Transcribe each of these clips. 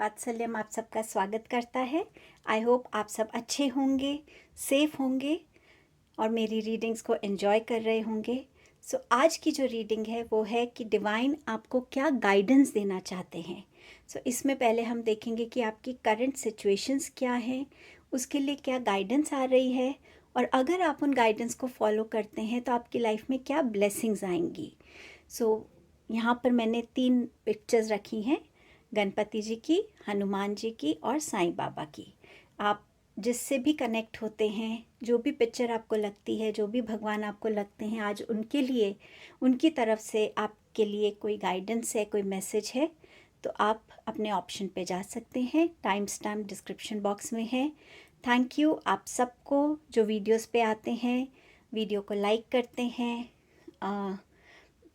वात्सल्यम आप सबका स्वागत करता है। आई होप आप सब अच्छे होंगे, सेफ होंगे और मेरी रीडिंग्स को एंजॉय कर रहे होंगे। सो आज की जो रीडिंग है वो है कि डिवाइन आपको क्या गाइडेंस देना चाहते हैं। सो इसमें पहले हम देखेंगे कि आपकी करंट सिचुएशंस क्या हैं, उसके लिए क्या गाइडेंस आ रही है और अगर आप उन गाइडेंस को फॉलो करते हैं तो आपकी लाइफ में क्या ब्लेसिंग्स आएंगी। सो यहाँ पर मैंने 3 पिक्चर्स रखी हैं, गणपति जी की, हनुमान जी की और साईं बाबा की। आप जिससे भी कनेक्ट होते हैं, जो भी पिक्चर आपको लगती है, जो भी भगवान आपको लगते हैं, आज उनके लिए, उनकी तरफ से आपके लिए कोई गाइडेंस है, कोई मैसेज है, तो आप अपने ऑप्शन पे जा सकते हैं। टाइम स्टैम्प डिस्क्रिप्शन बॉक्स में है। थैंक यू आप सबको जो वीडियोस पे आते हैं, वीडियो को लाइक करते हैं,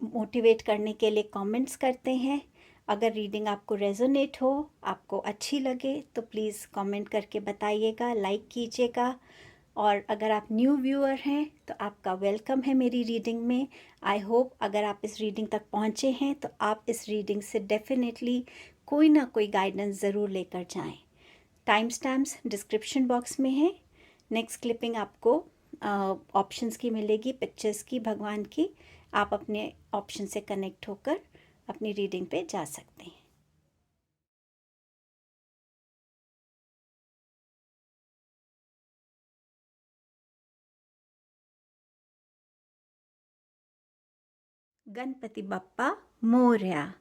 मोटिवेट करने के लिए कमेंट्स करते हैं। अगर रीडिंग आपको रेजोनेट हो, आपको अच्छी लगे तो प्लीज़ कमेंट करके बताइएगा, लाइक कीजिएगा। और अगर आप न्यू व्यूअर हैं तो आपका वेलकम है मेरी रीडिंग में। आई होप अगर आप इस रीडिंग तक पहुंचे हैं तो आप इस रीडिंग से डेफिनेटली कोई ना कोई गाइडेंस ज़रूर लेकर जाएं। टाइम स्टैम्प्स डिस्क्रिप्शन बॉक्स में है। नेक्स्ट क्लिपिंग आपको ऑप्शंस की मिलेगी, पिक्चर्स की, भगवान की। आप अपने ऑप्शन से कनेक्ट होकर अपनी रीडिंग पे जा सकते हैं। गणपति बप्पा मोरया।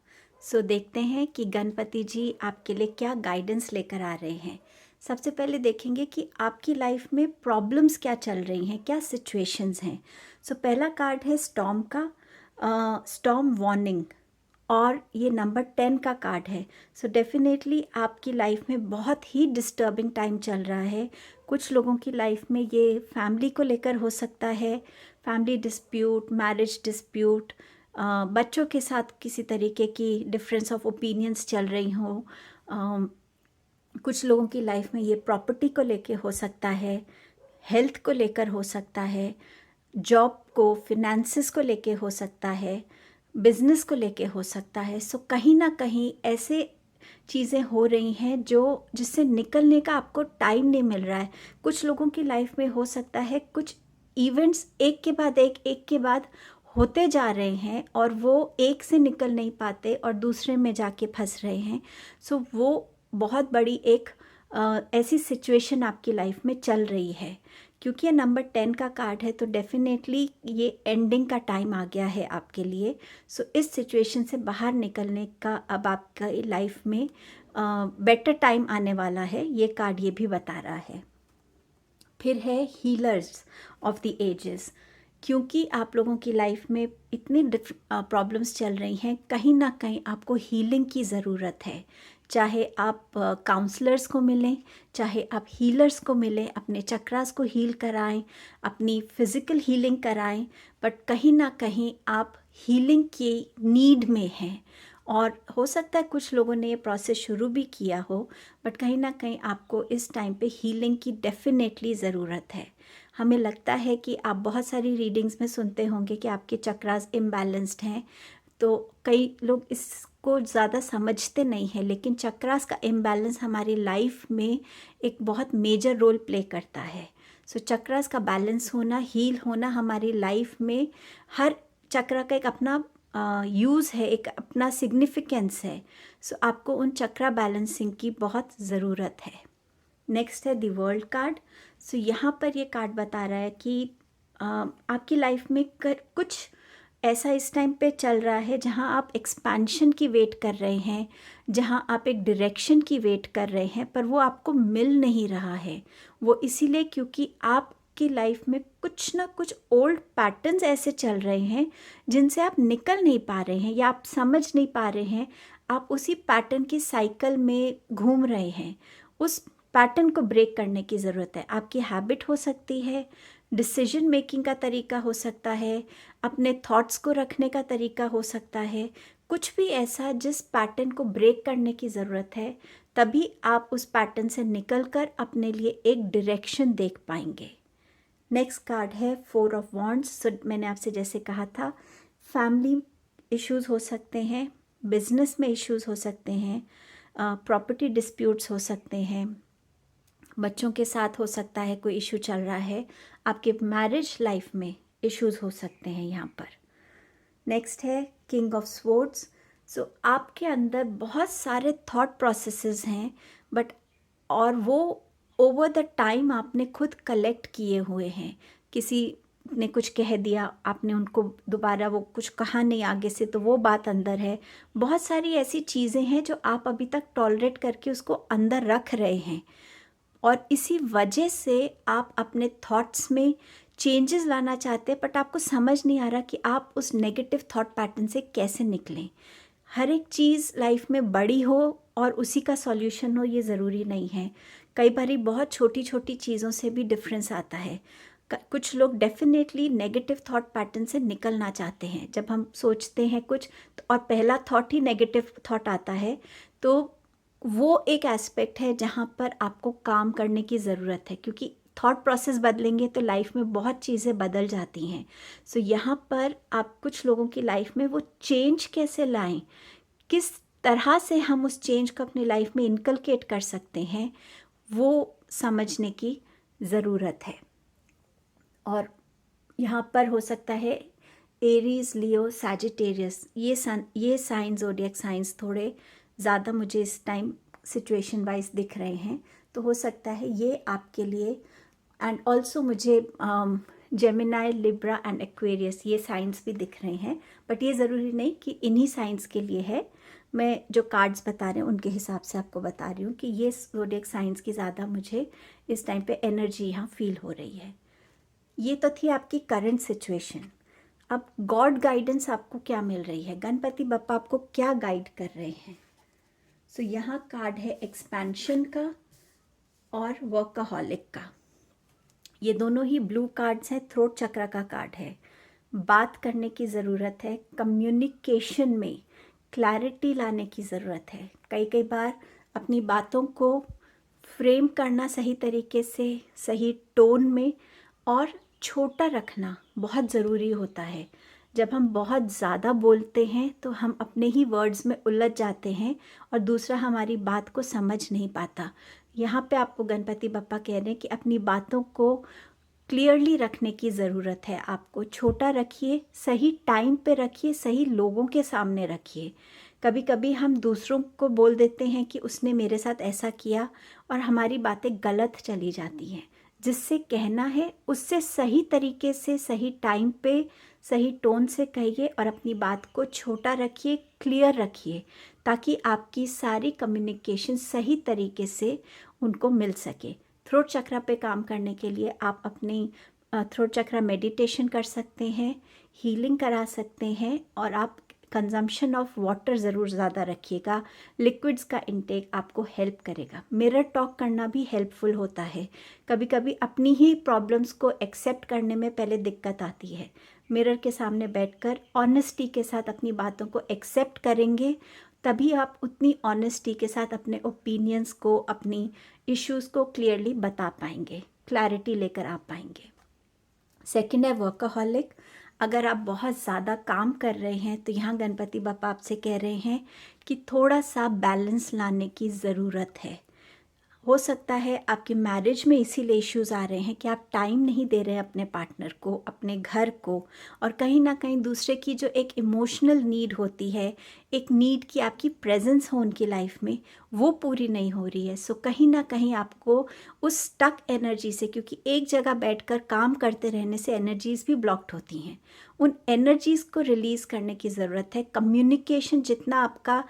सो देखते हैं कि गणपति जी आपके लिए क्या गाइडेंस लेकर आ रहे हैं। सबसे पहले देखेंगे कि आपकी लाइफ में प्रॉब्लम्स क्या चल रही हैं, क्या सिचुएशंस हैं। सो पहला कार्ड है स्टॉर्म का, स्टॉर्म वार्निंग, और ये नंबर 10 का कार्ड है। सो डेफिनेटली आपकी लाइफ में बहुत ही डिस्टर्बिंग टाइम चल रहा है। कुछ लोगों की लाइफ में ये फैमिली को लेकर हो सकता है, फैमिली डिस्प्यूट, मैरिज डिस्प्यूट, बच्चों के साथ किसी तरीके की डिफरेंस ऑफ ओपिनियंस चल रही हो। कुछ लोगों की लाइफ में ये प्रॉपर्टी को लेकर हो सकता है, हेल्थ को लेकर हो सकता है, जॉब को, फिनेंसेस को लेके हो सकता है, बिजनेस को लेके हो सकता है। सो कहीं ना कहीं ऐसे चीज़ें हो रही हैं जो जिससे निकलने का आपको टाइम नहीं मिल रहा है। कुछ लोगों की लाइफ में हो सकता है कुछ इवेंट्स एक के बाद एक के बाद होते जा रहे हैं और वो एक से निकल नहीं पाते और दूसरे में जाके फंस रहे हैं। सो वो बहुत बड़ी एक ऐसी सिचुएशन आपकी लाइफ में चल रही है। क्योंकि ये नंबर 10 का कार्ड है तो डेफिनेटली ये एंडिंग का टाइम आ गया है आपके लिए। सो इस सिचुएशन से बाहर निकलने का अब आपका लाइफ में बेटर टाइम आने वाला है, ये कार्ड ये भी बता रहा है। फिर है हीलर्स ऑफ द एजेस। क्योंकि आप लोगों की लाइफ में इतनी प्रॉब्लम्स चल रही हैं, कहीं ना कहीं आपको हीलिंग की ज़रूरत है। चाहे आप काउंसलर्स को मिलें, चाहे आप हीलर्स को मिलें, अपने चक्रास को हील कराएं, अपनी फिज़िकल हीलिंग कराएं, बट कहीं ना कहीं आप हीलिंग की नीड में हैं। और हो सकता है कुछ लोगों ने ये प्रोसेस शुरू भी किया हो, बट कहीं ना कहीं आपको इस टाइम पे हीलिंग की डेफिनेटली ज़रूरत है। हमें लगता है कि आप बहुत सारी रीडिंग्स में सुनते होंगे कि आपके चक्रास इम्बैलेंस्ड हैं, तो कई लोग इसको ज़्यादा समझते नहीं हैं, लेकिन चक्रास का इम्बैलेंस हमारी लाइफ में एक बहुत मेजर रोल प्ले करता है। सो चक्रास का बैलेंस होना, हील होना हमारी लाइफ में, हर चक्र का एक अपना यूज़ है, एक अपना सिग्निफिकेंस है। सो आपको उन चक्रा बैलेंसिंग की बहुत ज़रूरत है। नेक्स्ट है द वर्ल्ड कार्ड। सो यहाँ पर ये कार्ड बता रहा है कि आपकी लाइफ में कुछ ऐसा इस टाइम पे चल रहा है जहाँ आप एक्सपेंशन की वेट कर रहे हैं, जहाँ आप एक डायरेक्शन की वेट कर रहे हैं, पर वो आपको मिल नहीं रहा है। वो इसीलिए क्योंकि आपकी लाइफ में कुछ ना कुछ ओल्ड पैटर्न्स ऐसे चल रहे हैं जिनसे आप निकल नहीं पा रहे हैं या आप समझ नहीं पा रहे हैं। आप उसी पैटर्न की साइकिल में घूम रहे हैं। उस पैटर्न को ब्रेक करने की ज़रूरत है। आपकी हैबिट हो सकती है, डिसीजन मेकिंग का तरीका हो सकता है, अपने थॉट्स को रखने का तरीका हो सकता है, कुछ भी ऐसा जिस पैटर्न को ब्रेक करने की ज़रूरत है, तभी आप उस पैटर्न से निकलकर अपने लिए एक डायरेक्शन देख पाएंगे। नेक्स्ट कार्ड है 4 ऑफ वॉन्ड्स। सो मैंने आपसे जैसे कहा था, फैमिली इश्यूज़ हो सकते हैं, बिजनेस में इश्यूज़ हो सकते हैं, प्रॉपर्टी डिस्प्यूट्स हो सकते हैं, बच्चों के साथ हो सकता है कोई इशू चल रहा है, आपके मैरिज लाइफ में इश्यूज हो सकते हैं यहाँ पर। नेक्स्ट है किंग ऑफ स्वॉर्ड्स। सो आपके अंदर बहुत सारे थॉट प्रोसेसेस हैं, बट और वो ओवर द टाइम आपने खुद कलेक्ट किए हुए हैं। किसी ने कुछ कह दिया, आपने उनको दोबारा वो कुछ कहा नहीं आगे से, तो वो बात अंदर है। बहुत सारी ऐसी चीज़ें हैं जो आप अभी तक टॉलरेट करके उसको अंदर रख रहे हैं, और इसी वजह से आप अपने थॉट्स में चेंजेस लाना चाहते हैं, बट आपको समझ नहीं आ रहा कि आप उस नेगेटिव थॉट पैटर्न से कैसे निकलें। हर एक चीज़ लाइफ में बड़ी हो और उसी का सॉल्यूशन हो, ये ज़रूरी नहीं है। कई बारी बहुत छोटी छोटी चीज़ों से भी डिफरेंस आता है। कुछ लोग डेफिनेटली नेगेटिव थॉट पैटर्न से निकलना चाहते हैं। जब हम सोचते हैं कुछ और पहला थॉट ही नेगेटिव थॉट आता है, तो वो एक एस्पेक्ट है जहाँ पर आपको काम करने की ज़रूरत है, क्योंकि थॉट प्रोसेस बदलेंगे तो लाइफ में बहुत चीज़ें बदल जाती हैं। सो यहाँ पर आप कुछ लोगों की लाइफ में वो चेंज कैसे लाएं, किस तरह से हम उस चेंज को अपनी लाइफ में इनकलकेट कर सकते हैं, वो समझने की ज़रूरत है। और यहाँ पर हो सकता है एरीज, लियो, सैजिटेरियस, ये साइंस, ज़ोडिएक साइंस थोड़े ज़्यादा मुझे इस टाइम सिचुएशन वाइज दिख रहे हैं, तो हो सकता है ये आपके लिए। एंड ऑल्सो मुझे जेमिनाई, लिब्रा एंड एक्वेरियस, ये साइंस भी दिख रहे हैं, बट ये ज़रूरी नहीं कि इन्हीं साइंस के लिए है। मैं जो कार्ड्स बता रहे हैं उनके हिसाब से आपको बता रही हूँ कि ये ज़ोडिएक साइंस की ज़्यादा मुझे इस टाइम पे एनर्जी यहाँ फील हो रही है। ये तो थी आपकी करंट सिचुएशन। अब गॉड गाइडेंस आपको क्या मिल रही है, गणपति बप्पा आपको क्या गाइड कर रहे हैं। सो यहाँ कार्ड है एक्सपेंशन का और वर्कaholic का। ये दोनों ही ब्लू कार्ड्स हैं, थ्रोट चक्र का कार्ड है। बात करने की ज़रूरत है, कम्युनिकेशन में क्लैरिटी लाने की ज़रूरत है। कई बार अपनी बातों को फ्रेम करना सही तरीके से, सही टोन में, और छोटा रखना बहुत ज़रूरी होता है। जब हम बहुत ज़्यादा बोलते हैं तो हम अपने ही वर्ड्स में उलझ जाते हैं और दूसरा हमारी बात को समझ नहीं पाता। यहाँ पे आपको गणपति बप्पा कह रहे हैं कि अपनी बातों को क्लियरली रखने की ज़रूरत है। आपको छोटा रखिए, सही टाइम पे रखिए, सही लोगों के सामने रखिए। कभी कभी हम दूसरों को बोल देते हैं कि उसने मेरे साथ ऐसा किया, और हमारी बातें गलत चली जाती हैं। जिससे कहना है उससे सही तरीके से, सही टाइम पे, सही टोन से कहिए, और अपनी बात को छोटा रखिए, क्लियर रखिए, ताकि आपकी सारी कम्युनिकेशन सही तरीके से उनको मिल सके। थ्रोट चक्र पे काम करने के लिए आप अपनी थ्रोट चक्र मेडिटेशन कर सकते हैं, हीलिंग करा सकते हैं, और आप कंजम्पशन ऑफ वाटर ज़रूर ज़्यादा रखिएगा। लिक्विड्स का इंटेक आपको हेल्प करेगा। मिरर टॉक करना भी हेल्पफुल होता है। कभी कभी अपनी ही प्रॉब्लम्स को एक्सेप्ट करने में पहले दिक्कत आती है। मिरर के सामने बैठकर ऑनेस्टी के साथ अपनी बातों को एक्सेप्ट करेंगे, तभी आप उतनी ऑनेस्टी के साथ अपने ओपिनियंस को, अपनी इश्यूज़ को क्लियरली बता पाएंगे, क्लैरिटी लेकर आ पाएंगे। सेकंड है वर्कaholic। अगर आप बहुत ज़्यादा काम कर रहे हैं तो यहाँ गणपति बप्पा आपसे कह रहे हैं कि थोड़ा सा बैलेंस लाने की ज़रूरत है। हो सकता है आपकी मैरिज में इसीलिए इश्यूज़ आ रहे हैं कि आप टाइम नहीं दे रहे हैं अपने पार्टनर को, अपने घर को, और कहीं ना कहीं दूसरे की जो एक इमोशनल नीड होती है, एक नीड कि आपकी प्रेजेंस हो उनकी लाइफ में, वो पूरी नहीं हो रही है। सो कहीं ना कहीं आपको उस स्टक एनर्जी से, क्योंकि एक जगह बैठकर काम करते रहने से एनर्जीज़ भी ब्लॉक्ड होती हैं, उन एनर्जीज़ को रिलीज़ करने की ज़रूरत है। कम्युनिकेशन जितना आपका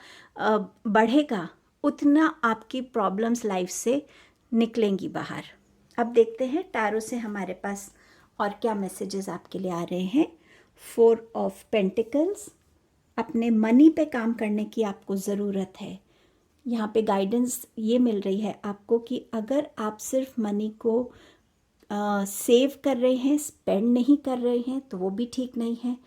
बढ़ेगा, उतना आपकी प्रॉब्लम्स लाइफ से निकलेंगी बाहर। अब देखते हैं टैरो से हमारे पास और क्या मैसेजेस आपके लिए आ रहे हैं। 4 ऑफ पेंटिकल्स। अपने मनी पे काम करने की आपको ज़रूरत है। यहाँ पे गाइडेंस ये मिल रही है आपको कि अगर आप सिर्फ मनी को सेव कर रहे हैं, स्पेंड नहीं कर रहे हैं, तो वो भी ठीक नहीं है।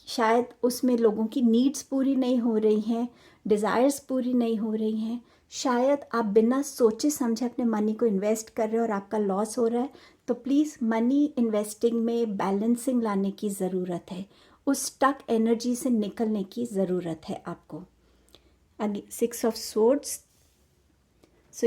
शायद उसमें लोगों की नीड्स पूरी नहीं हो रही हैं, डिज़ायर्स पूरी नहीं हो रही हैं। शायद आप बिना सोचे समझे अपने मनी को इन्वेस्ट कर रहे हो और आपका लॉस हो रहा है। तो प्लीज़ मनी इन्वेस्टिंग में बैलेंसिंग लाने की ज़रूरत है। उस स्टक एनर्जी से निकलने की ज़रूरत है आपको। आगे 6 ऑफ स्वॉर्ड्स। सो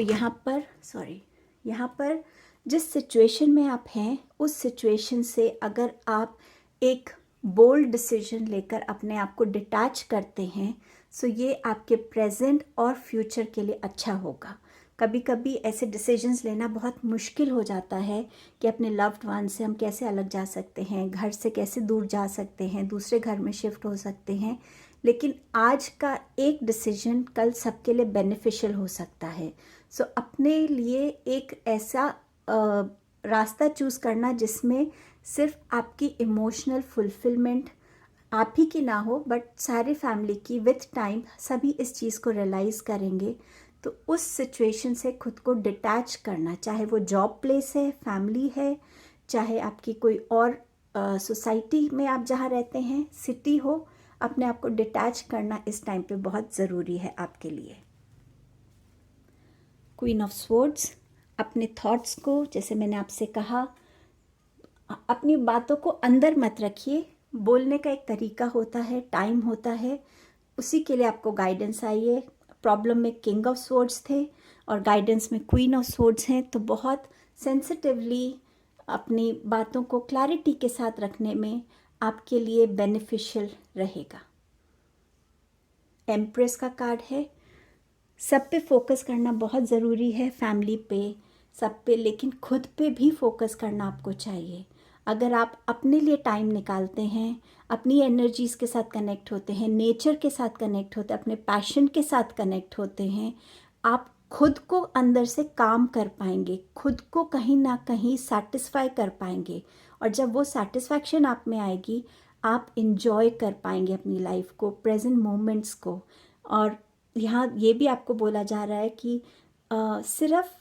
यहाँ पर जिस सिचुएशन में आप हैं उस सिचुएशन से अगर आप एक बोल्ड डिसीजन लेकर अपने आप को डिटैच करते हैं, सो ये आपके प्रेजेंट और फ्यूचर के लिए अच्छा होगा। कभी कभी ऐसे डिसीजंस लेना बहुत मुश्किल हो जाता है कि अपने लव्ड वन से हम कैसे अलग जा सकते हैं, घर से कैसे दूर जा सकते हैं, दूसरे घर में शिफ्ट हो सकते हैं, लेकिन आज का एक डिसीजन कल सबके लिए बेनिफिशियल हो सकता है। सो अपने लिए एक ऐसा रास्ता चूज़ करना जिसमें सिर्फ आपकी इमोशनल फुलफिलमेंट आप ही की ना हो, बट सारी फैमिली की, विथ टाइम सभी इस चीज़ को रियलाइज़ करेंगे। तो उस सिचुएशन से खुद को डिटैच करना, चाहे वो जॉब प्लेस है, फैमिली है, चाहे आपकी कोई और सोसाइटी में आप जहाँ रहते हैं, सिटी हो, अपने आप को डिटैच करना इस टाइम पे बहुत ज़रूरी है आपके लिए। क्वीन ऑफ स्वॉर्ड्स, अपने थॉट्स को, जैसे मैंने आपसे कहा, अपनी बातों को अंदर मत रखिए। बोलने का एक तरीका होता है, टाइम होता है, उसी के लिए आपको गाइडेंस आई है। प्रॉब्लम में किंग ऑफ स्वॉर्ड्स थे और गाइडेंस में क्वीन ऑफ स्वॉर्ड्स हैं, तो बहुत सेंसिटिवली अपनी बातों को क्लैरिटी के साथ रखने में आपके लिए बेनिफिशियल रहेगा। एम्प्रेस का कार्ड है। सब पे फोकस करना बहुत ज़रूरी है, फैमिली पे, सब पे, लेकिन खुद पे भी फोकस करना आपको चाहिए। अगर आप अपने लिए टाइम निकालते हैं, अपनी एनर्जीज़ के साथ कनेक्ट होते हैं, नेचर के साथ कनेक्ट होते हैं, अपने पैशन के साथ कनेक्ट होते हैं, आप खुद को अंदर से काम कर पाएंगे, खुद को कहीं ना कहीं सेटिस्फाई कर पाएंगे। और जब वो सेटिस्फैक्शन आप में आएगी, आप इंजॉय कर पाएंगे अपनी लाइफ को, प्रेजेंट मोमेंट्स को। और यहाँ ये भी आपको बोला जा रहा है कि सिर्फ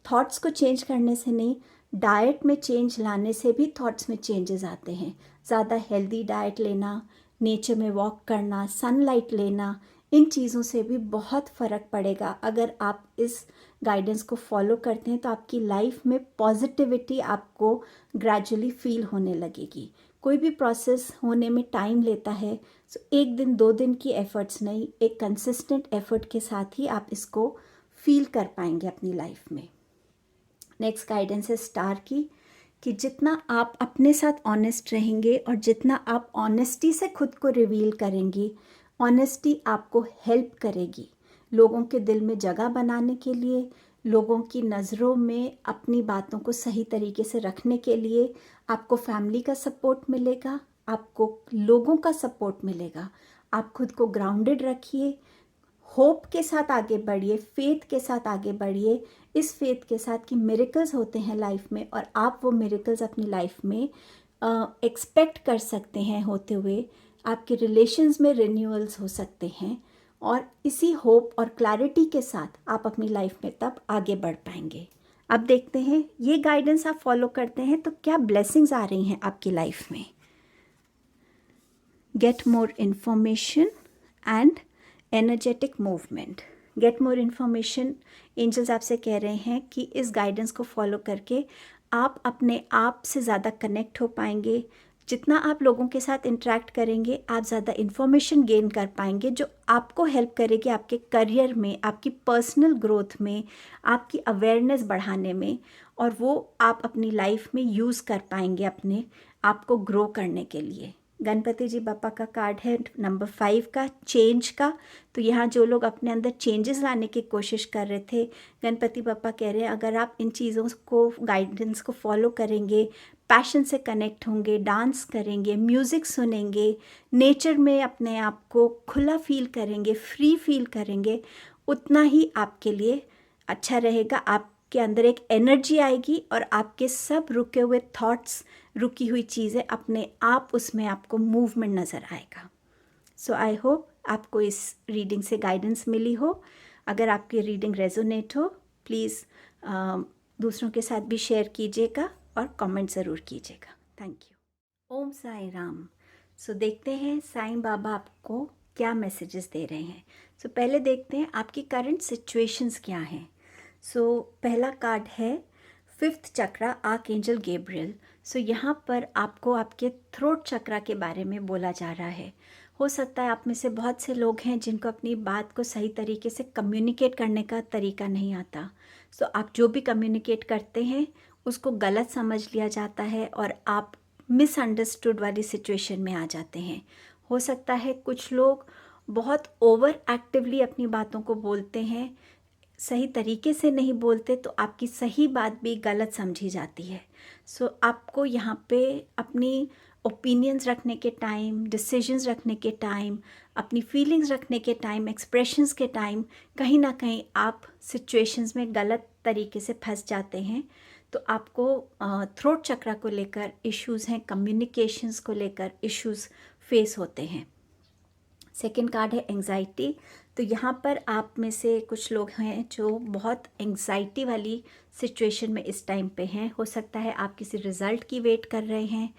थॉट्स को चेंज करने से नहीं, डाइट में चेंज लाने से भी थॉट्स में चेंजेस आते हैं। ज़्यादा हेल्दी डाइट लेना, नेचर में वॉक करना, सनलाइट लेना, इन चीज़ों से भी बहुत फ़र्क पड़ेगा। अगर आप इस गाइडेंस को फॉलो करते हैं तो आपकी लाइफ में पॉजिटिविटी आपको ग्रेजुअली फील होने लगेगी। कोई भी प्रोसेस होने में टाइम लेता है, सो एक दिन 2 दिन की एफ़र्ट्स नहीं, एक कंसिस्टेंट एफ़र्ट के साथ ही आप इसको फील कर पाएंगे अपनी लाइफ में। नेक्स्ट गाइडेंस है स्टार की, कि जितना आप अपने साथ ऑनेस्ट रहेंगे और जितना आप ऑनेस्टी से खुद को रिवील करेंगे, ऑनेस्टी आपको हेल्प करेगी लोगों के दिल में जगह बनाने के लिए, लोगों की नज़रों में अपनी बातों को सही तरीके से रखने के लिए। आपको फैमिली का सपोर्ट मिलेगा, आपको लोगों का सपोर्ट मिलेगा। आप खुद को ग्राउंडेड रखिए, होप के साथ आगे बढ़िए, फेथ के साथ आगे बढ़िए, इस फेथ के साथ कि मिरेकल्स होते हैं लाइफ में और आप वो मिरेकल्स अपनी लाइफ में एक्सपेक्ट कर सकते हैं होते हुए। आपके रिलेशंस में रिन्यूअल्स हो सकते हैं और इसी होप और क्लैरिटी के साथ आप अपनी लाइफ में तब आगे बढ़ पाएंगे। अब देखते हैं ये गाइडेंस आप फॉलो करते हैं तो क्या ब्लेसिंग्स आ रही हैं आपकी लाइफ में। Get more information and energetic movement. Get more information, angels आपसे कह रहे हैं कि इस गाइडेंस को फॉलो करके आप अपने आप से ज़्यादा कनेक्ट हो पाएंगे। जितना आप लोगों के साथ इंटरेक्ट करेंगे, आप ज़्यादा इन्फॉर्मेशन गेन कर पाएंगे जो आपको हेल्प करेगी आपके करियर में, आपकी पर्सनल ग्रोथ में, आपकी अवेयरनेस बढ़ाने में, और वो आप अपनी लाइफ में यूज़ कर पाएंगे अपने आप को ग्रो करने के लिए। गणपति जी बापा का कार्ड है नंबर 5 का, चेंज का। तो यहाँ जो लोग अपने अंदर चेंजेस लाने की कोशिश कर रहे थे, गणपति बापा कह रहे हैं अगर आप इन चीज़ों को, गाइडेंस को फॉलो करेंगे, पैशन से कनेक्ट होंगे, डांस करेंगे, म्यूज़िक सुनेंगे, नेचर में अपने आप को खुला फील करेंगे, फ्री फील करेंगे, उतना ही आपके लिए अच्छा रहेगा। आपके अंदर एक एनर्जी आएगी और आपके सब रुके हुए थॉट्स, रुकी हुई चीज़ें अपने आप उसमें आपको मूवमेंट नज़र आएगा। सो आई होप आपको इस रीडिंग से गाइडेंस मिली हो। अगर आपकी रीडिंग रेजोनेट हो, प्लीज़ दूसरों के साथ भी शेयर कीजिएगा और कमेंट ज़रूर कीजिएगा। Thank you. Om Sai Ram. So देखते हैं साईं बाबा आपको क्या मैसेजेस दे रहे हैं। सो पहले देखते हैं आपकी करंट सिचुएशंस क्या हैं। सो पहला कार्ड है 5th चक्रा, आर्कएंजल गैब्रियल। सो यहाँ पर आपको आपके थ्रोट चक्रा के बारे में बोला जा रहा है। हो सकता है आप में से बहुत से लोग हैं जिनको अपनी बात को सही तरीके से कम्युनिकेट करने का तरीका नहीं आता। सो आप जो भी कम्युनिकेट करते हैं उसको गलत समझ लिया जाता है और आप मिसअंडरस्टूड वाली सिचुएशन में आ जाते हैं। हो सकता है कुछ लोग बहुत ओवर एक्टिवली अपनी बातों को बोलते हैं, सही तरीके से नहीं बोलते तो आपकी सही बात भी गलत समझी जाती है। सो आपको यहाँ पे अपनी ओपिनियंस रखने के टाइम, डिसीजंस रखने के टाइम, अपनी फीलिंग्स रखने के टाइम, एक्सप्रेशंस के टाइम कहीं ना कहीं आप सिचुएशंस में गलत तरीके से फंस जाते हैं। तो आपको थ्रोट चक्रा को लेकर इश्यूज़ हैं, कम्युनिकेशंस को लेकर इश्यूज़ फेस होते हैं। सेकेंड कार्ड है एंग्जाइटी। तो यहाँ पर आप में से कुछ लोग हैं जो बहुत एंग्जाइटी वाली सिचुएशन में इस टाइम पे हैं। हो सकता है आप किसी रिज़ल्ट की वेट कर रहे हैं,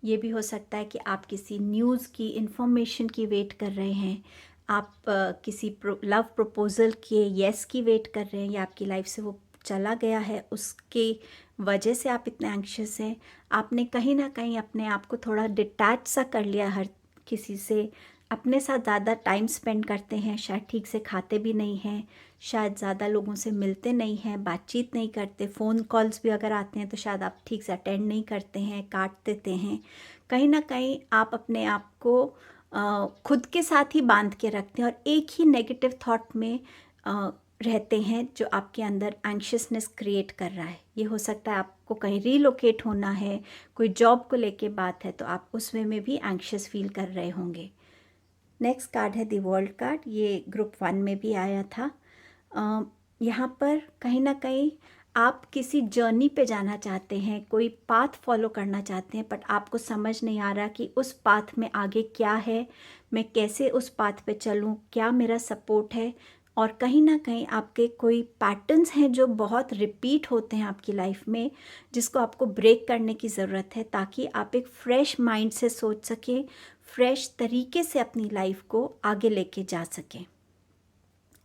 ये भी हो सकता है कि आप किसी न्यूज़ की इंफॉर्मेशन की वेट कर रहे हैं, आप किसी लव प्रपोज़ल के येस की वेट कर रहे हैं, या आपकी लाइफ से वो चला गया है उसकी वजह से आप इतने एंग्शियस हैं। आपने कहीं ना कहीं अपने आप को थोड़ा डिटैच सा कर लिया हर किसी से, अपने साथ ज़्यादा टाइम स्पेंड करते हैं, शायद ठीक से खाते भी नहीं हैं, शायद ज़्यादा लोगों से मिलते नहीं हैं, बातचीत नहीं करते, फ़ोन कॉल्स भी अगर आते हैं तो शायद आप ठीक से अटेंड नहीं करते हैं, काट देते हैं। कहीं ना कहीं आप अपने आप को खुद के साथ ही बांध के रखते हैं और एक ही नेगेटिव थॉट में रहते हैं जो आपके अंदर एंग्शियसनेस क्रिएट कर रहा है। ये हो सकता है आपको कहीं रीलोकेट होना है, कोई जॉब को लेके बात है तो आप उस वे में भी एंग्शियस फील कर रहे होंगे। नेक्स्ट कार्ड है द वर्ल्ड कार्ड। ये ग्रुप 1 में भी आया था। यहाँ पर कहीं ना कहीं आप किसी जर्नी पे जाना चाहते हैं, कोई पाथ फॉलो करना चाहते हैं, बट आपको समझ नहीं आ रहा कि उस पाथ में आगे क्या है, मैं कैसे उस पाथ पे चलूँ, क्या मेरा सपोर्ट है। और कहीं ना कहीं आपके कोई पैटर्न्स हैं जो बहुत रिपीट होते हैं आपकी लाइफ में, जिसको आपको ब्रेक करने की ज़रूरत है ताकि आप एक फ्रेश माइंड से सोच सकें, फ्रेश तरीके से अपनी लाइफ को आगे लेके जा सकें।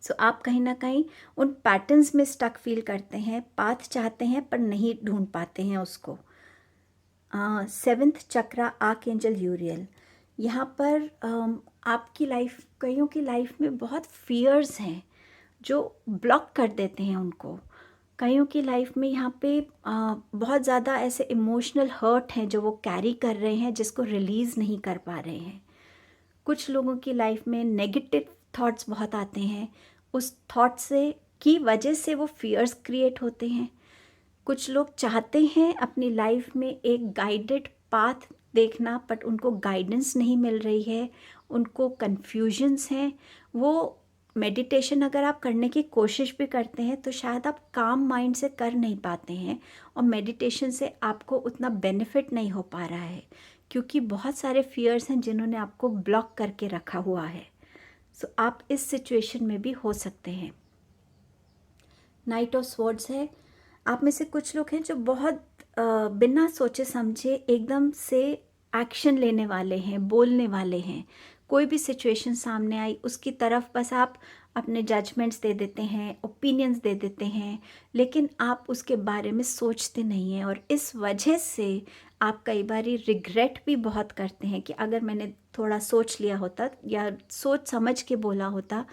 सो आप कहीं ना कहीं उन पैटर्न्स में स्टक फील करते हैं, पाथ चाहते हैं पर नहीं ढूंढ पाते हैं उसको। सेवेंथ चक्रा आर्क एंजल यूरियल। यहाँ पर आपकी लाइफ, कईयों की लाइफ में बहुत फियर्स हैं जो ब्लॉक कर देते हैं उनको। कईयों की लाइफ में यहाँ पे बहुत ज़्यादा ऐसे इमोशनल हर्ट हैं जो वो कैरी कर रहे हैं, जिसको रिलीज़ नहीं कर पा रहे हैं। कुछ लोगों की लाइफ में नेगेटिव थॉट्स बहुत आते हैं, उस थॉट से की वजह से वो फियर्स क्रिएट होते हैं। कुछ लोग चाहते हैं अपनी लाइफ में एक गाइडेड पाथ देखना, बट उनको गाइडेंस नहीं मिल रही है, उनको कन्फ्यूजन्स हैं। वो मेडिटेशन अगर आप करने की कोशिश भी करते हैं तो शायद आप काम माइंड से कर नहीं पाते हैं, और मेडिटेशन से आपको उतना बेनिफिट नहीं हो पा रहा है क्योंकि बहुत सारे फियर्स हैं जिन्होंने आपको ब्लॉक करके रखा हुआ है। सो आप इस सिचुएशन में भी हो सकते हैं। नाइट ऑफ स्वॉर्ड्स है। आप में से कुछ लोग हैं जो बहुत बिना सोचे समझे एकदम से एक्शन लेने वाले हैं, बोलने वाले हैं। कोई भी सिचुएशन सामने आई उसकी तरफ बस आप अपने जजमेंट्स दे देते हैं, ओपिनियंस दे देते हैं, लेकिन आप उसके बारे में सोचते नहीं हैं। और इस वजह से आप कई बार रिग्रेट भी बहुत करते हैं कि अगर मैंने थोड़ा सोच लिया होता या सोच समझ के बोला होता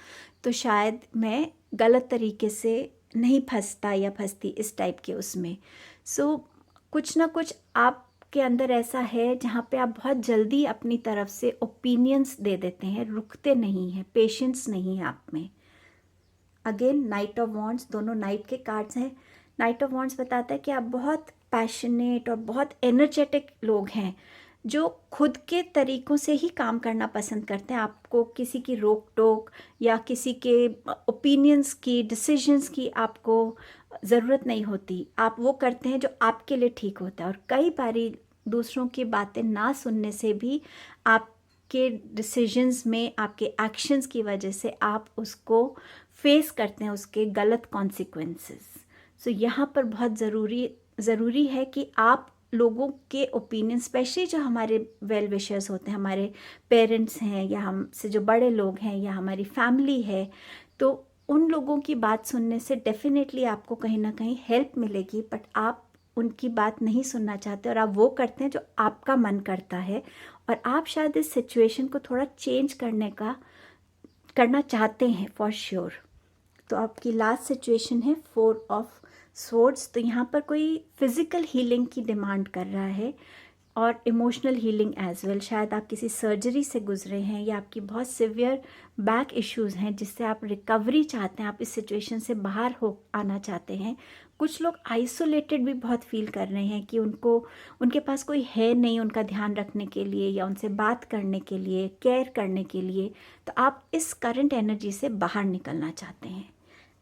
तो शायद मैं गलत तरीके से नहीं फंसता या फंसती इस टाइप के उसमें। सो कुछ ना कुछ आपके अंदर ऐसा है जहाँ पे आप बहुत जल्दी अपनी तरफ से ओपिनियंस दे देते हैं, रुकते नहीं हैं, पेशेंस नहीं है आप में। अगेन नाइट ऑफ वॉन्ड्स, दोनों नाइट के कार्ड्स हैं। नाइट ऑफ वॉन्ड्स बताता है कि आप बहुत पैशनेट और बहुत एनर्जेटिक लोग हैं जो खुद के तरीक़ों से ही काम करना पसंद करते हैं। आपको किसी की रोक टोक या किसी के ओपिनियंस की, डिसीजंस की आपको ज़रूरत नहीं होती। आप वो करते हैं जो आपके लिए ठीक होता है, और कई बारी दूसरों की बातें ना सुनने से भी आपके डिसीजंस में, आपके एक्शंस की वजह से आप उसको फेस करते हैं, उसके गलत कॉन्सिक्वेंसेस। सो यहाँ पर बहुत ज़रूरी है कि आप लोगों के ओपिनियन, स्पेशली जो हमारे वेल विशर्स होते हैं, हमारे पेरेंट्स हैं या हमसे जो बड़े लोग हैं या हमारी फैमिली है, तो उन लोगों की बात सुनने से डेफिनेटली आपको कहीं ना कहीं हेल्प मिलेगी, बट आप उनकी बात नहीं सुनना चाहते और आप वो करते हैं जो आपका मन करता है, और आप शायद इस सिचुएशन को थोड़ा चेंज करना चाहते हैं फॉर श्योर। तो आपकी लास्ट सिचुएशन है 4 ऑफ स्वॉर्ड्स। तो यहाँ पर कोई फिज़िकल हीलिंग की डिमांड कर रहा है और इमोशनल हीलिंग एज वेल। शायद आप किसी सर्जरी से गुजरे हैं या आपकी बहुत सिवियर बैक इश्यूज़ हैं जिससे आप रिकवरी चाहते हैं, आप इस सिचुएशन से बाहर हो आना चाहते हैं। कुछ लोग आइसोलेटेड भी बहुत फील कर रहे हैं कि उनके पास कोई है नहीं उनका ध्यान रखने के लिए या उनसे बात करने के लिए, केयर करने के लिए। तो आप इस करंट एनर्जी से बाहर निकलना चाहते हैं।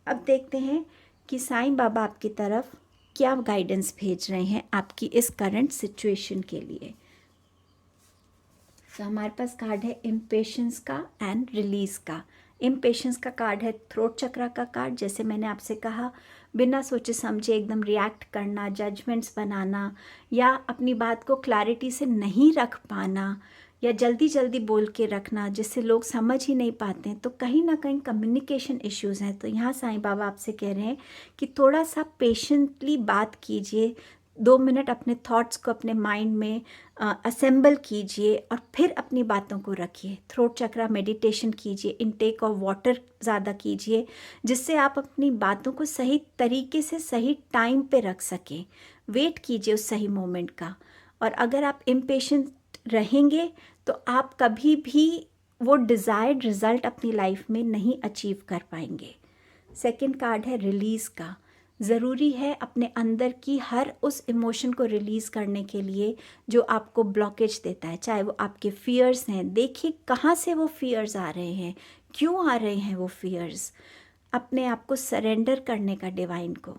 अब देखते हैं कि साईं बाबा आपकी तरफ क्या गाइडेंस भेज रहे हैं आपकी इस करंट सिचुएशन के लिए। तो हमारे पास कार्ड है इम्पेशेंस का एंड रिलीज का। इम्पेशेंस का कार्ड है थ्रोट चक्रा का कार्ड। जैसे मैंने आपसे कहा, बिना सोचे समझे एकदम रिएक्ट करना, जजमेंट्स बनाना या अपनी बात को क्लैरिटी से नहीं रख पाना या जल्दी जल्दी बोल के रखना जिससे लोग समझ ही नहीं पाते हैं, तो कहीं ना कहीं कम्युनिकेशन इश्यूज़ हैं। तो यहाँ साईं बाबा आपसे कह रहे हैं कि थोड़ा सा पेशेंटली बात कीजिए, 2 मिनट अपने थॉट्स को अपने माइंड में असेंबल कीजिए और फिर अपनी बातों को रखिए। थ्रोट चक्रा मेडिटेशन कीजिए, इनटेक ऑफ वाटर ज़्यादा कीजिए जिससे आप अपनी बातों को सही तरीके से सही टाइम पे रख सकें। वेट कीजिए उस सही मोमेंट का। और अगर आप इम्पेशेंट रहेंगे तो आप कभी भी वो डिज़ायर्ड रिज़ल्ट अपनी लाइफ में नहीं अचीव कर पाएंगे। सेकंड कार्ड है रिलीज़ का। ज़रूरी है अपने अंदर की हर उस इमोशन को रिलीज़ करने के लिए जो आपको ब्लॉकेज देता है, चाहे वो आपके फियर्स हैं। देखिए कहाँ से वो फियर्स आ रहे हैं, क्यों आ रहे हैं वो फियर्स। अपने आप को सरेंडर करने का डिवाइन को,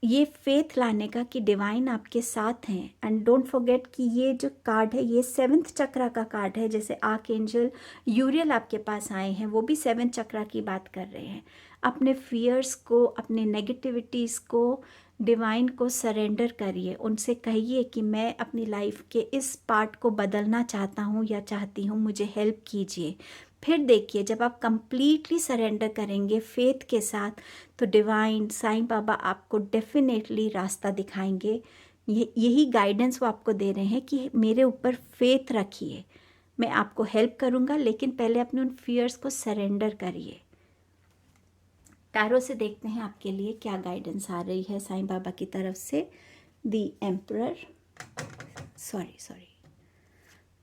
ये फेथ लाने का कि डिवाइन आपके साथ हैं। एंड डोंट फॉरगेट कि ये जो कार्ड है ये 7th चक्रा का कार्ड है। जैसे आर्क एंजल यूरियल आपके पास आए हैं, वो भी 7th चक्रा की बात कर रहे हैं। अपने फियर्स को, अपने नेगेटिविटीज़ को डिवाइन को सरेंडर करिए। उनसे कहिए कि मैं अपनी लाइफ के इस पार्ट को बदलना चाहता हूँ या चाहती हूँ, मुझे हेल्प कीजिए। फिर देखिए जब आप कंप्लीटली सरेंडर करेंगे फेथ के साथ, तो डिवाइन साईं बाबा आपको डेफिनेटली रास्ता दिखाएंगे। यही गाइडेंस वो आपको दे रहे हैं कि मेरे ऊपर फेथ रखिए, मैं आपको हेल्प करूँगा, लेकिन पहले अपने उन फियर्स को सरेंडर करिए। टैरो से देखते हैं आपके लिए क्या गाइडेंस आ रही है साईं बाबा की तरफ से। The emperor, sorry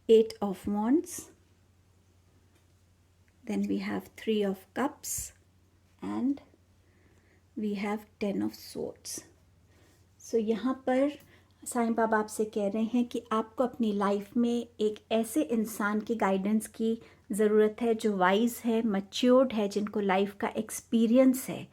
8 of wands, then we have 3 of cups and we have 10 of swords. So यहाँ पर साईं बाबा आपसे कह रहे हैं कि आपको अपनी लाइफ में एक ऐसे इंसान की गाइडेंस की ज़रूरत है जो वाइज है, मैच्योर्ड है, जिनको लाइफ का एक्सपीरियंस है।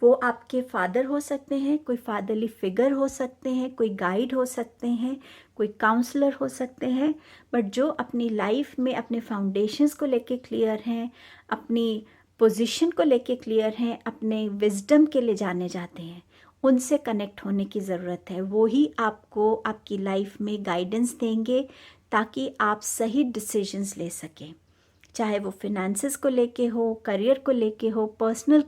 वो आपके फादर हो सकते हैं, कोई फादरली फिगर हो सकते हैं, कोई गाइड हो सकते हैं, कोई काउंसलर हो सकते हैं, बट जो अपनी लाइफ में अपने फाउंडेशंस को लेके क्लियर हैं, अपनी पोजीशन को लेके क्लियर हैं, अपने विजडम के लिए जाने जाते हैं, उनसे कनेक्ट होने की ज़रूरत है। वो ही आपको आपकी लाइफ में गाइडेंस देंगे ताकि आप सही डिसीजंस ले सकें, चाहे वो फिनेंसेस को लेके हो, करियर को लेके हो, पर्सनल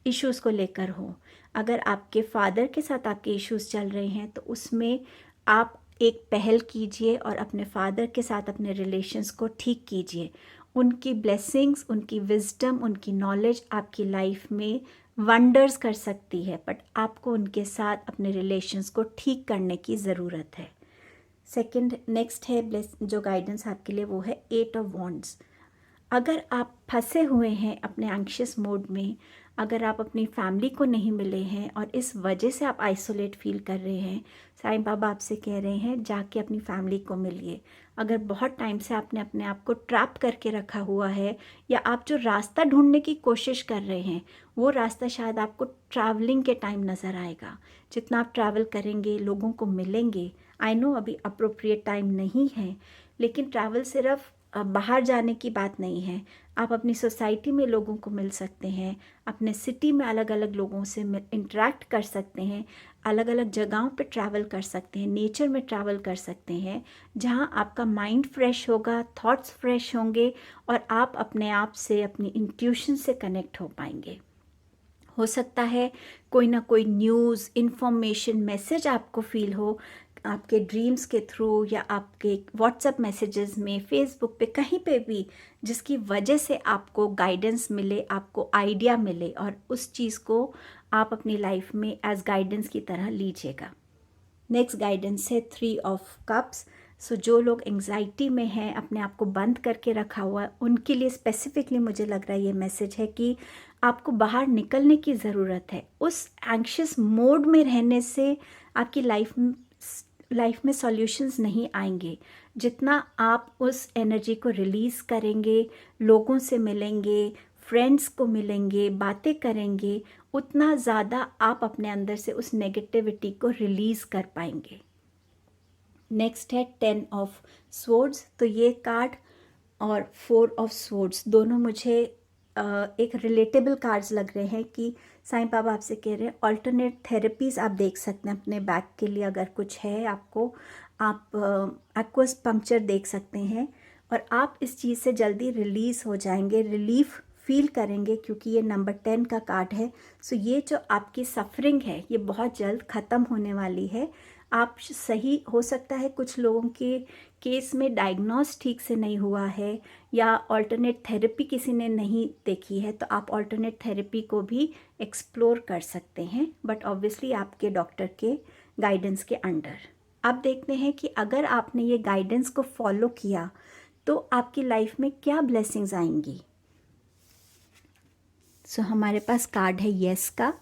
इश्यूज़ को लेकर हो। अगर आपके फादर के साथ आपके इश्यूज़ चल रहे हैं तो उसमें आप एक पहल कीजिए और अपने फादर के साथ अपने रिलेशंस को ठीक कीजिए। उनकी ब्लेसिंग्स, उनकी विजडम, उनकी नॉलेज आपकी लाइफ में वंडर्स कर सकती है, बट आपको उनके साथ अपने रिलेशंस को ठीक करने की ज़रूरत है। नेक्स्ट है जो गाइडेंस आपके लिए, वो है 8 ऑफ वॉन्ड्स। अगर आप फंसे हुए हैं अपने एंग्शियस मोड में, अगर आप अपनी फैमिली को नहीं मिले हैं और इस वजह से आप आइसोलेट फील कर रहे हैं, साईं बाबा आपसे कह रहे हैं जाके अपनी फैमिली को मिलिए। अगर बहुत टाइम से आपने अपने आप को ट्रैप करके रखा हुआ है या आप जो रास्ता ढूंढने की कोशिश कर रहे हैं, वो रास्ता शायद आपको ट्रैवलिंग के टाइम नज़र आएगा। जितना आप ट्रैवल करेंगे, लोगों को मिलेंगे, आई नो अभी अप्रोप्रिएट टाइम नहीं है, लेकिन ट्रैवल सिर्फ बाहर जाने की बात नहीं है। आप अपनी सोसाइटी में लोगों को मिल सकते हैं, अपने सिटी में अलग अलग लोगों से इंटरेक्ट कर सकते हैं, अलग अलग जगहों पे ट्रैवल कर सकते हैं, नेचर में ट्रैवल कर सकते हैं, जहां आपका माइंड फ्रेश होगा, थॉट्स फ्रेश होंगे और आप अपने आप से, अपनी इंट्यूशन से कनेक्ट हो पाएंगे। हो सकता है कोई ना कोई न्यूज़, इन्फॉर्मेशन, मैसेज आपको फील हो आपके ड्रीम्स के थ्रू या आपके व्हाट्सएप मैसेजेस में, फेसबुक पे, कहीं पे भी, जिसकी वजह से आपको गाइडेंस मिले, आपको आइडिया मिले, और उस चीज़ को आप अपनी लाइफ में एज गाइडेंस की तरह लीजिएगा। नेक्स्ट गाइडेंस है 3 ऑफ कप्स। सो जो लोग एंग्जाइटी में हैं, अपने आप को बंद करके रखा हुआ है, उनके लिए स्पेसिफिकली मुझे लग रहा है ये मैसेज है कि आपको बाहर निकलने की ज़रूरत है। उस एंग्शियस मोड में रहने से आपकी लाइफ में सॉल्यूशंस नहीं आएंगे। जितना आप उस एनर्जी को रिलीज़ करेंगे, लोगों से मिलेंगे, फ्रेंड्स को मिलेंगे, बातें करेंगे, उतना ज़्यादा आप अपने अंदर से उस नेगेटिविटी को रिलीज़ कर पाएंगे। नेक्स्ट है 10 ऑफ स्वॉर्ड्स। तो ये कार्ड और 4 ऑफ स्वॉर्ड्स दोनों मुझे एक रिलेटेबल कार्ड्स लग रहे हैं कि साईं बाबा आपसे कह रहे हैं ऑल्टरनेट थेरेपीज़ आप देख सकते हैं अपने बैक के लिए। अगर कुछ है आपको, आप एक्वस पंक्चर देख सकते हैं, और आप इस चीज़ से जल्दी रिलीज़ हो जाएंगे, रिलीफ फील करेंगे, क्योंकि ये नंबर 10 का कार्ड है। सो ये जो आपकी सफरिंग है ये बहुत जल्द ख़त्म होने वाली है। आप सही हो सकता है कुछ लोगों के केस में डायग्नोस ठीक से नहीं हुआ है, या ऑल्टरनेट थेरेपी किसी ने नहीं देखी है, तो आप ऑल्टरनेट थेरेपी को भी एक्सप्लोर कर सकते हैं, बट ऑब्वियसली आपके डॉक्टर के गाइडेंस के अंडर। अब देखते हैं कि अगर आपने ये गाइडेंस को फॉलो किया तो आपकी लाइफ में क्या ब्लेसिंग्स आएंगी। सो हमारे पास कार्ड है येस का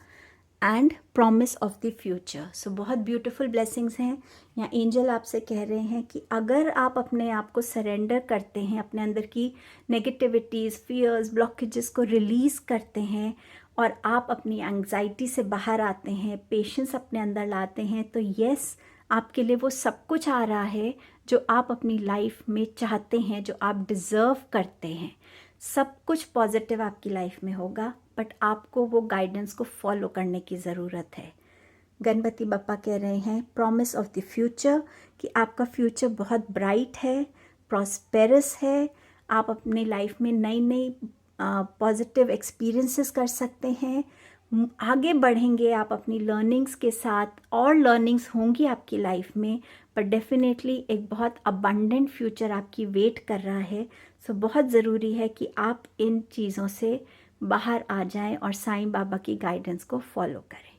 and promise of the future. So बहुत ब्यूटीफुल ब्लेसिंग्स हैं। यहाँ एंजल आपसे कह रहे हैं कि अगर आप अपने आप को सरेंडर करते हैं, अपने अंदर की नेगेटिविटीज़, फियर्स, ब्लॉकेजेस को रिलीज़ करते हैं, और आप अपनी एंग्जाइटी से बाहर आते हैं, पेशेंस अपने अंदर लाते हैं, तो येस, आपके लिए वो सब कुछ आ रहा है जो आप अपनी लाइफ में चाहते हैं, जो आप डिज़र्व करते हैं। सब कुछ पॉजिटिव आपकी लाइफ में होगा, बट आपको वो गाइडेंस को फॉलो करने की ज़रूरत है। गणपति बप्पा कह रहे हैं प्रॉमिस ऑफ द फ्यूचर, कि आपका फ्यूचर बहुत ब्राइट है, प्रॉस्पेरस है। आप अपनी लाइफ में नई नई पॉजिटिव एक्सपीरियंसेस कर सकते हैं, आगे बढ़ेंगे आप अपनी लर्निंग्स के साथ, और लर्निंग्स होंगी आपकी लाइफ में, पर डेफिनेटली एक बहुत अबंडेंट फ्यूचर आपकी वेट कर रहा है। सो बहुत ज़रूरी है कि आप इन चीज़ों से बाहर आ जाएं और साईं बाबा की गाइडेंस को फॉलो करें।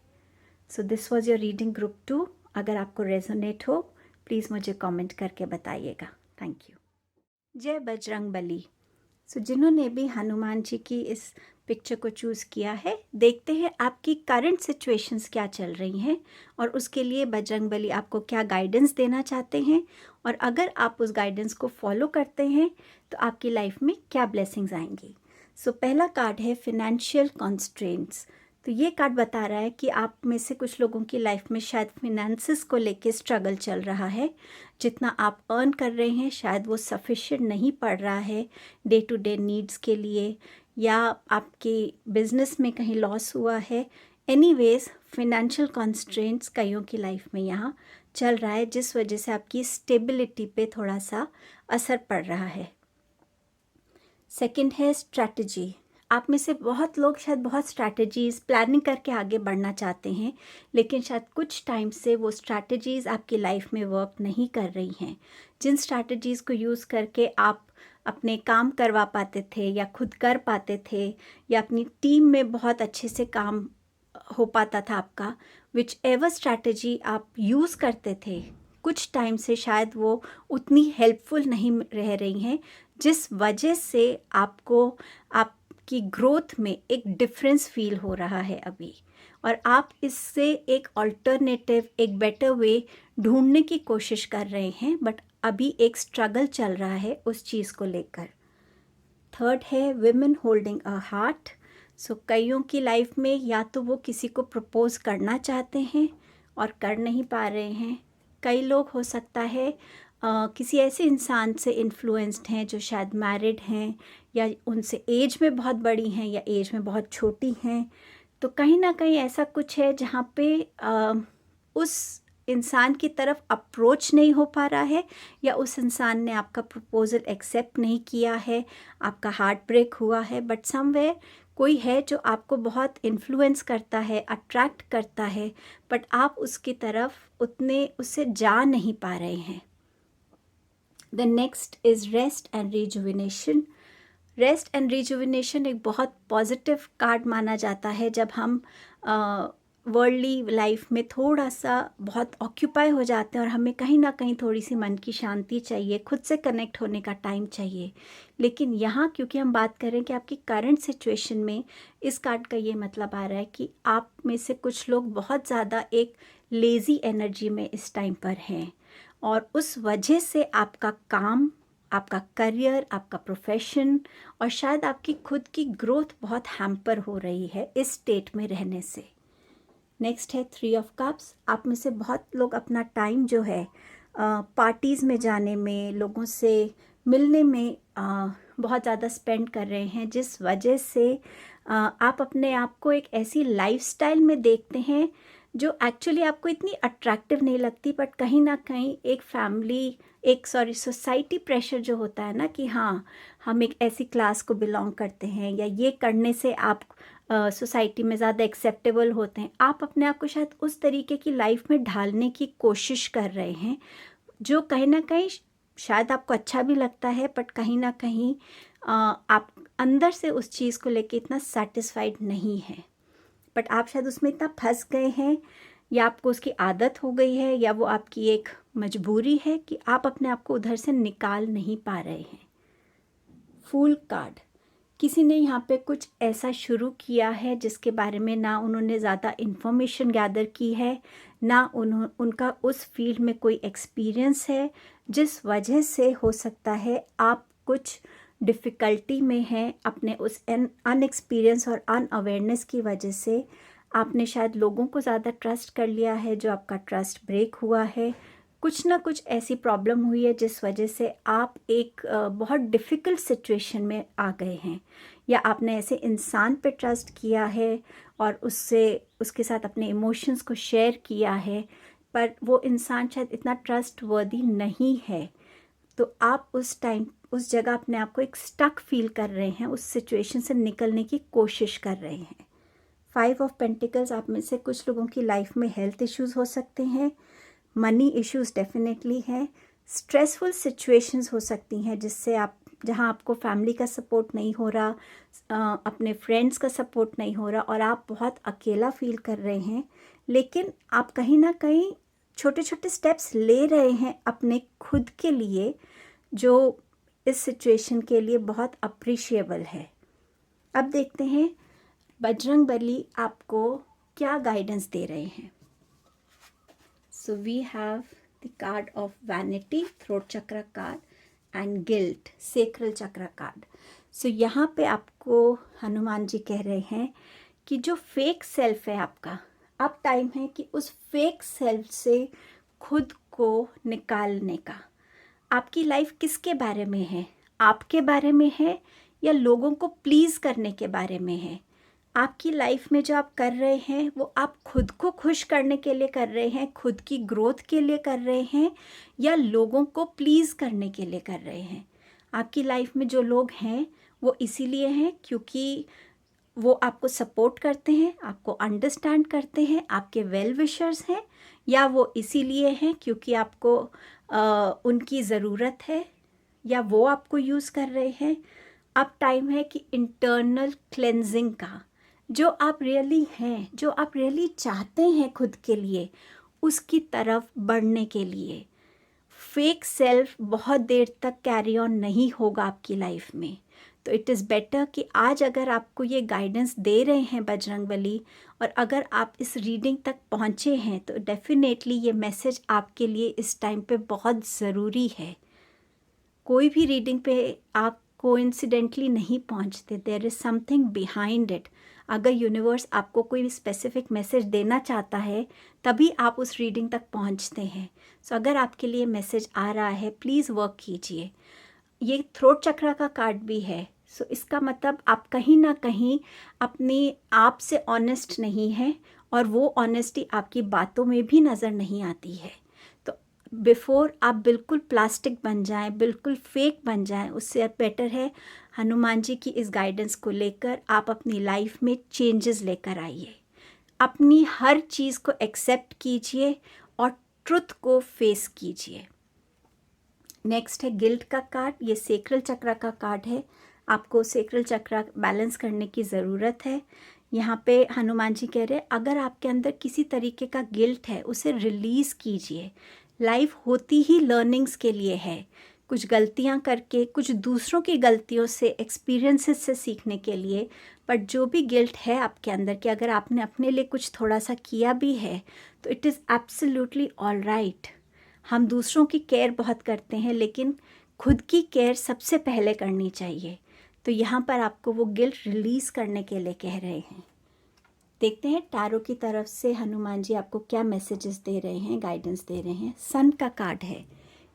So this was your reading group 2। अगर आपको रेजोनेट हो प्लीज़ मुझे कमेंट करके बताइएगा। Thank you. जय बजरंग बली। सो जिन्होंने भी हनुमान जी की इस पिक्चर को चूज़ किया है, देखते हैं आपकी करंट सिचुएशंस क्या चल रही हैं, और उसके लिए बजरंग बली आपको क्या गाइडेंस देना चाहते हैं, और अगर आप उस गाइडेंस को फॉलो करते हैं तो आपकी लाइफ में क्या ब्लेसिंग्स आएंगी। सो पहला कार्ड है फिनेंशियल कॉन्स्ट्रेंट्स। तो ये कार्ड बता रहा है कि आप में से कुछ लोगों की लाइफ में शायद फिनेंसेस को लेके स्ट्रगल चल रहा है। जितना आप अर्न कर रहे हैं शायद वो सफिशिएंट नहीं पड़ रहा है डे टू डे नीड्स के लिए, या आपके बिजनेस में कहीं लॉस हुआ है। एनीवेज फिनेंशियल कॉन्स्ट्रेंट्स कईयों की लाइफ में यहाँ चल रहा है, जिस वजह से आपकी स्टेबिलिटी पे थोड़ा सा असर पड़ रहा है। सेकंड है स्ट्रैटेजी। आप में से बहुत लोग शायद बहुत स्ट्रैटेजीज़ प्लानिंग करके आगे बढ़ना चाहते हैं, लेकिन शायद कुछ टाइम से वो स्ट्रैटेजीज़ आपकी लाइफ में वर्क नहीं कर रही हैं। जिन स्ट्रैटेजीज़ को यूज़ करके आप अपने काम करवा पाते थे, या खुद कर पाते थे, या अपनी टीम में बहुत अच्छे से काम हो पाता था आपका, विच एवर स्ट्रैटेजी आप यूज़ करते थे, कुछ टाइम से शायद वो उतनी हेल्पफुल नहीं रह रही हैं, जिस वजह से आपको आपकी ग्रोथ में एक डिफरेंस फील हो रहा है अभी, और आप इससे एक अल्टरनेटिव, एक बेटर वे ढूंढने की कोशिश कर रहे हैं, बट अभी एक स्ट्रगल चल रहा है उस चीज़ को लेकर। थर्ड है विमेन होल्डिंग अ हार्ट। सो कईयों की लाइफ में या तो वो किसी को प्रपोज करना चाहते हैं और कर नहीं पा रहे हैं। कई लोग हो सकता है किसी ऐसे इंसान से इन्फ्लुएंस्ड हैं जो शायद मैरिड हैं, या उनसे एज में बहुत बड़ी हैं, या एज में बहुत छोटी हैं। तो कहीं ना कहीं ऐसा कुछ है जहाँ पे उस इंसान की तरफ अप्रोच नहीं हो पा रहा है, या उस इंसान ने आपका प्रपोज़ल एक्सेप्ट नहीं किया है, आपका हार्ट ब्रेक हुआ है, बट समवेयर कोई है जो आपको बहुत इन्फ्लुएंस करता है, अट्रैक्ट करता है, बट आप उसकी तरफ उतने उससे जा नहीं पा रहे हैं। The next is rest and rejuvenation. Rest and rejuvenation एक बहुत पॉजिटिव कार्ड माना जाता है जब हम वर्ल्डली लाइफ में थोड़ा सा बहुत ऑक्यूपाई हो जाते हैं और हमें कहीं ना कहीं थोड़ी सी मन की शांति चाहिए, खुद से कनेक्ट होने का टाइम चाहिए। लेकिन यहाँ क्योंकि हम बात करें कि आपकी करंट सिचुएशन में, इस कार्ड का ये मतलब आ रहा है कि आप में से कुछ लोग बहुत ज़्यादा एक लेज़ी एनर्जी में इस टाइम पर हैं और उस वजह से आपका काम, आपका करियर, आपका प्रोफेशन और शायद आपकी खुद की ग्रोथ बहुत हैम्पर हो रही है इस स्टेट में रहने से। नेक्स्ट है 3 ऑफ कप्स। आप में से बहुत लोग अपना टाइम जो है पार्टीज़ में जाने में, लोगों से मिलने में बहुत ज़्यादा स्पेंड कर रहे हैं, जिस वजह से आप अपने आप को एक ऐसी लाइफस्टाइल में देखते हैं जो एक्चुअली आपको इतनी अट्रैक्टिव नहीं लगती, बट कहीं ना कहीं एक सोसाइटी प्रेशर जो होता है ना कि हाँ हम एक ऐसी क्लास को बिलोंग करते हैं या ये करने से आप सोसाइटी में ज़्यादा एक्सेप्टेबल होते हैं, आप अपने आप को शायद उस तरीके की लाइफ में ढालने की कोशिश कर रहे हैं जो कहीं ना कहीं शायद आपको अच्छा भी लगता है, बट कहीं ना कहीं आप अंदर से उस चीज़ को लेके इतना सेटिस्फाइड नहीं है। बट आप शायद उसमें इतना फंस गए हैं या आपको उसकी आदत हो गई है या वो आपकी एक मजबूरी है कि आप अपने आप को उधर से निकाल नहीं पा रहे हैं। Fool card. किसी ने यहाँ पे कुछ ऐसा शुरू किया है जिसके बारे में ना उन्होंने ज़्यादा इन्फॉर्मेशन गैदर की है, ना उनका उस फील्ड में कोई एक्सपीरियंस है, जिस वजह से हो सकता है आप कुछ डिफ़िकल्टी में हैं अपने उस अनएक्सपीरियंस और अनअवेयरनेस की वजह से। आपने शायद लोगों को ज़्यादा ट्रस्ट कर लिया है, जो आपका ट्रस्ट ब्रेक हुआ है। कुछ ना कुछ ऐसी प्रॉब्लम हुई है जिस वजह से आप एक बहुत डिफ़िकल्ट सिचुएशन में आ गए हैं, या आपने ऐसे इंसान पे ट्रस्ट किया है और उसके साथ अपने इमोशंस को शेयर किया है, पर वो इंसान शायद इतना ट्रस्ट वर्दी नहीं है। तो आप उस जगह अपने आप को एक स्टक फील कर रहे हैं, उस सिचुएशन से निकलने की कोशिश कर रहे हैं। 5 ऑफ पेंटिकल्स। आप में से कुछ लोगों की लाइफ में हेल्थ इश्यूज़ हो सकते हैं, मनी इश्यूज़ डेफिनेटली है, स्ट्रेसफुल सिचुएशंस हो सकती हैं जहां आपको फैमिली का सपोर्ट नहीं हो रहा, अपने फ्रेंड्स का सपोर्ट नहीं हो रहा और आप बहुत अकेला फील कर रहे हैं। लेकिन आप कहीं ना कहीं छोटे छोटे स्टेप्स ले रहे हैं अपने खुद के लिए, जो इस सिचुएशन के लिए बहुत अप्रिशिएबल है। अब देखते हैं बजरंगबली आपको क्या गाइडेंस दे रहे हैं। So we have the card of vanity, throat chakra card, and guilt, sacral chakra card. So यहाँ पे आपको हनुमान जी कह रहे हैं कि जो फेक सेल्फ है आपका, अब टाइम है कि उस फेक सेल्फ से खुद को निकालने का। आपकी लाइफ किसके बारे में है? आपके बारे में है या लोगों को प्लीज़ करने के बारे में है? आपकी लाइफ में जो आप कर रहे हैं वो आप खुद को खुश करने के लिए कर रहे हैं, खुद की ग्रोथ के लिए कर रहे हैं, या लोगों को प्लीज़ करने के लिए कर रहे हैं? आपकी लाइफ में जो लोग हैं वो इसीलिए हैं क्योंकि वो आपको सपोर्ट करते हैं, आपको अंडरस्टैंड करते हैं, आपके वेल विशर्स हैं, या वो इसीलिए हैं क्योंकि आपको उनकी ज़रूरत है, या वो आपको यूज़ कर रहे हैं? अब टाइम है कि इंटरनल क्लेंजिंग का, जो आप रियली हैं, जो आप रियली चाहते हैं खुद के लिए, उसकी तरफ बढ़ने के लिए। फेक सेल्फ बहुत देर तक कैरी ऑन नहीं होगा आपकी लाइफ में। तो इट इज़ बेटर कि आज अगर आपको ये गाइडेंस दे रहे हैं बजरंगबली, और अगर आप इस रीडिंग तक पहुँचे हैं, तो डेफिनेटली ये मैसेज आपके लिए इस टाइम पे बहुत ज़रूरी है। कोई भी रीडिंग पे आप कोइंसिडेंटली नहीं पहुंचते, there is something behind it. अगर यूनिवर्स आपको कोई स्पेसिफिक मैसेज देना चाहता है तभी आप उस रीडिंग तक पहुंचते हैं। सो अगर आपके लिए मैसेज आ रहा है, प्लीज़ वर्क कीजिए। ये थ्रोट चक्रा का कार्ड भी है, सो इसका मतलब आप कहीं ना कहीं अपने आप से ऑनेस्ट नहीं हैं, और वो ऑनेस्टी आपकी बातों में भी नज़र नहीं आती है। तो बिफ़ोर आप बिल्कुल प्लास्टिक बन जाएं, बिल्कुल फेक बन जाएं, उससे बेटर है हनुमान जी की इस गाइडेंस को लेकर आप अपनी लाइफ में चेंजेस लेकर आइए, अपनी हर चीज़ को एक्सेप्ट कीजिए और ट्रुथ को फेस कीजिए। नेक्स्ट है गिल्ट का कार्ड। ये सेक्रल चक्र का कार्ड है। आपको सेक्रल चक्र बैलेंस करने की ज़रूरत है। यहाँ पे हनुमान जी कह रहे हैं अगर आपके अंदर किसी तरीके का गिल्ट है उसे रिलीज़ कीजिए। लाइफ होती ही लर्निंग्स के लिए है, कुछ गलतियाँ करके, कुछ दूसरों की गलतियों से, एक्सपीरियंसेस से सीखने के लिए। बट जो भी गिल्ट है आपके अंदर कि अगर आपने अपने लिए कुछ थोड़ा सा किया भी है तो it is absolutely all right. हम दूसरों की केयर बहुत करते हैं लेकिन खुद की केयर सबसे पहले करनी चाहिए। तो यहाँ पर आपको वो गिल्ट रिलीज़ करने के लिए कह रहे हैं। देखते हैं टैरो की तरफ से हनुमान जी आपको क्या मैसेजेस दे रहे हैं, गाइडेंस दे रहे हैं। सन का कार्ड है।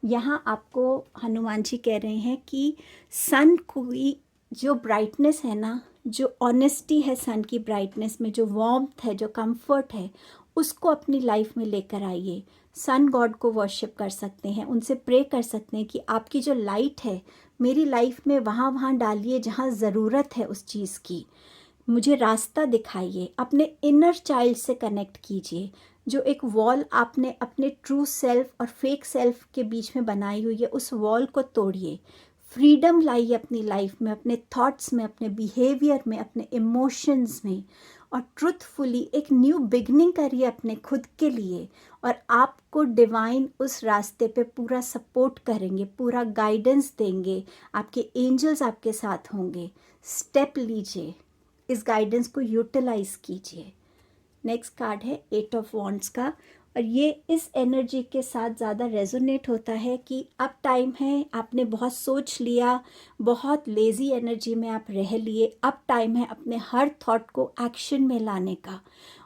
यहाँ आपको हनुमान जी कह रहे हैं कि सन की जो ब्राइटनेस है ना, जो ऑनेस्टी है सन की ब्राइटनेस में, जो वार्मथ है, जो कंफर्ट है, उसको अपनी लाइफ में लेकर आइए। सन गॉड को वर्शिप कर सकते हैं, उनसे प्रे कर सकते हैं कि आपकी जो लाइट है मेरी लाइफ में वहाँ डालिए जहाँ ज़रूरत है उस चीज़ की। मुझे रास्ता दिखाइए। अपने इनर चाइल्ड से कनेक्ट कीजिए। जो एक वॉल आपने अपने ट्रू सेल्फ और फेक सेल्फ के बीच में बनाई हुई है, उस वॉल को तोड़िए। फ्रीडम लाइए अपनी लाइफ में, अपने थॉट्स में, अपने बिहेवियर में, अपने इमोशंस में, और ट्रुथफुली एक न्यू बिगनिंग करिए अपने खुद के लिए। और आपको डिवाइन उस रास्ते पे पूरा सपोर्ट करेंगे, पूरा गाइडेंस देंगे। आपके एंजल्स आपके साथ होंगे। स्टेप लीजिए, इस गाइडेंस को यूटिलाइज कीजिए। नेक्स्ट कार्ड है 8 ऑफ वॉन्ड्स का, और ये इस एनर्जी के साथ ज़्यादा रेजोनेट होता है कि अब टाइम है, आपने बहुत सोच लिया, बहुत लेज़ी एनर्जी में आप रह लिए, अब टाइम है अपने हर थॉट को एक्शन में लाने का,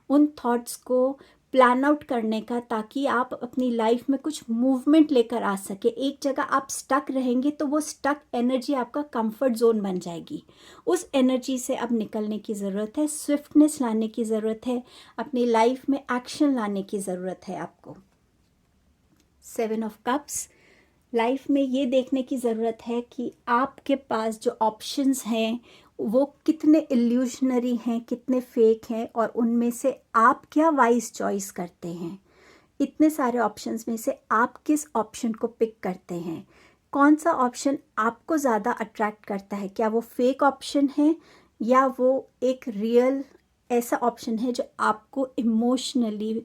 उन थॉट्स को प्लान आउट करने का, ताकि आप अपनी लाइफ में कुछ मूवमेंट लेकर आ सके। एक जगह आप स्टक रहेंगे तो वो स्टक एनर्जी आपका कंफर्ट जोन बन जाएगी। उस एनर्जी से अब निकलने की ज़रूरत है, स्विफ्टनेस लाने की ज़रूरत है, अपनी लाइफ में एक्शन लाने की ज़रूरत है आपको। 7 ऑफ कप्स। लाइफ में ये देखने की ज़रूरत है कि आपके पास जो ऑप्शंस हैं वो कितने इल्यूशनरी हैं, कितने फेक हैं, और उनमें से आप क्या वाइज चॉइस करते हैं। इतने सारे ऑप्शंस में से आप किस ऑप्शन को पिक करते हैं। कौन सा ऑप्शन आपको ज़्यादा अट्रैक्ट करता है? क्या वो फेक ऑप्शन है या वो एक रियल ऐसा ऑप्शन है जो आपको इमोशनली,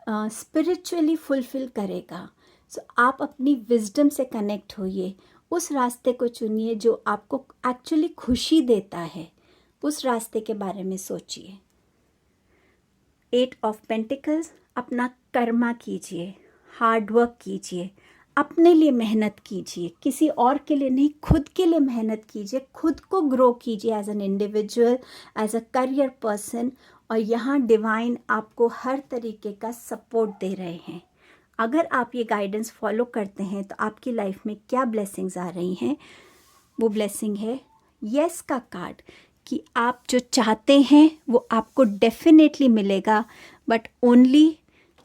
स्पिरिचुअली फुलफिल करेगा। सो आप अपनी विजडम से कनेक्ट होइए, उस रास्ते को चुनिए जो आपको एक्चुअली खुशी देता है। उस रास्ते के बारे में सोचिए। 8 ऑफ पेंटिकल्स। अपना कर्मा कीजिए, हार्ड वर्क कीजिए, अपने लिए मेहनत कीजिए, किसी और के लिए नहीं, खुद के लिए मेहनत कीजिए, खुद को ग्रो कीजिए as an individual, as a career person. और यहाँ डिवाइन आपको हर तरीके का सपोर्ट दे रहे हैं। अगर आप ये गाइडेंस फॉलो करते हैं तो आपकी लाइफ में क्या ब्लेसिंग्स आ रही हैं। वो ब्लेसिंग है यस का कार्ड, कि आप जो चाहते हैं वो आपको डेफिनेटली मिलेगा, बट ओनली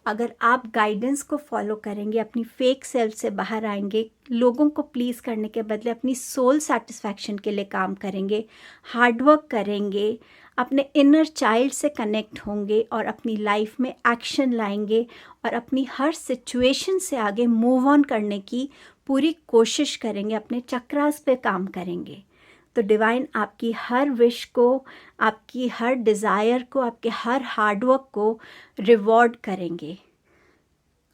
अगर आप गाइडेंस को फॉलो करेंगे, अपनी फेक सेल्फ से बाहर आएंगे, लोगों को प्लीज़ करने के बदले अपनी सोल सेटिस्फैक्शन के लिए काम करेंगे, हार्डवर्क करेंगे, अपने इनर चाइल्ड से कनेक्ट होंगे और अपनी लाइफ में एक्शन लाएंगे और अपनी हर सिचुएशन से आगे मूव ऑन करने की पूरी कोशिश करेंगे, अपने चक्रास पे काम करेंगे, तो डिवाइन आपकी हर विश को, आपकी हर डिज़ायर को, आपके हर हार्डवर्क को रिवॉर्ड करेंगे।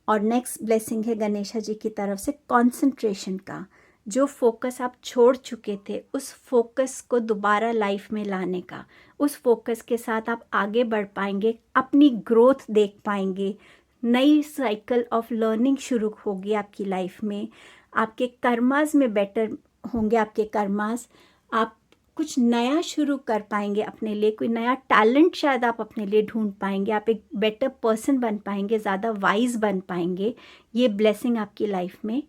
और नेक्स्ट ब्लेसिंग है गणेशा जी की तरफ से कंसंट्रेशन का। जो फोकस आप छोड़ चुके थे उस फोकस को दोबारा लाइफ में लाने का, उस फोकस के साथ आप आगे बढ़ पाएंगे, अपनी ग्रोथ देख पाएंगे, नई साइकिल ऑफ लर्निंग शुरू होगी आपकी लाइफ में, आपके कर्मास में बेटर होंगे, आपके कर्मास, आप कुछ नया शुरू कर पाएंगे अपने लिए, कोई नया टैलेंट शायद आप अपने लिए ढूंढ पाएंगे, आप एक बेटर पर्सन बन पाएंगे, ज़्यादा वाइज बन पाएंगे। ये ब्लेसिंग आपकी लाइफ में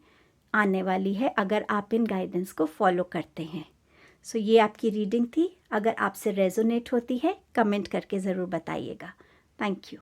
आने वाली है अगर आप इन गाइडेंस को फॉलो करते हैं। सो ये आपकी रीडिंग थी। अगर आपसे रेजोनेट होती है कमेंट करके ज़रूर बताइएगा। Thank you.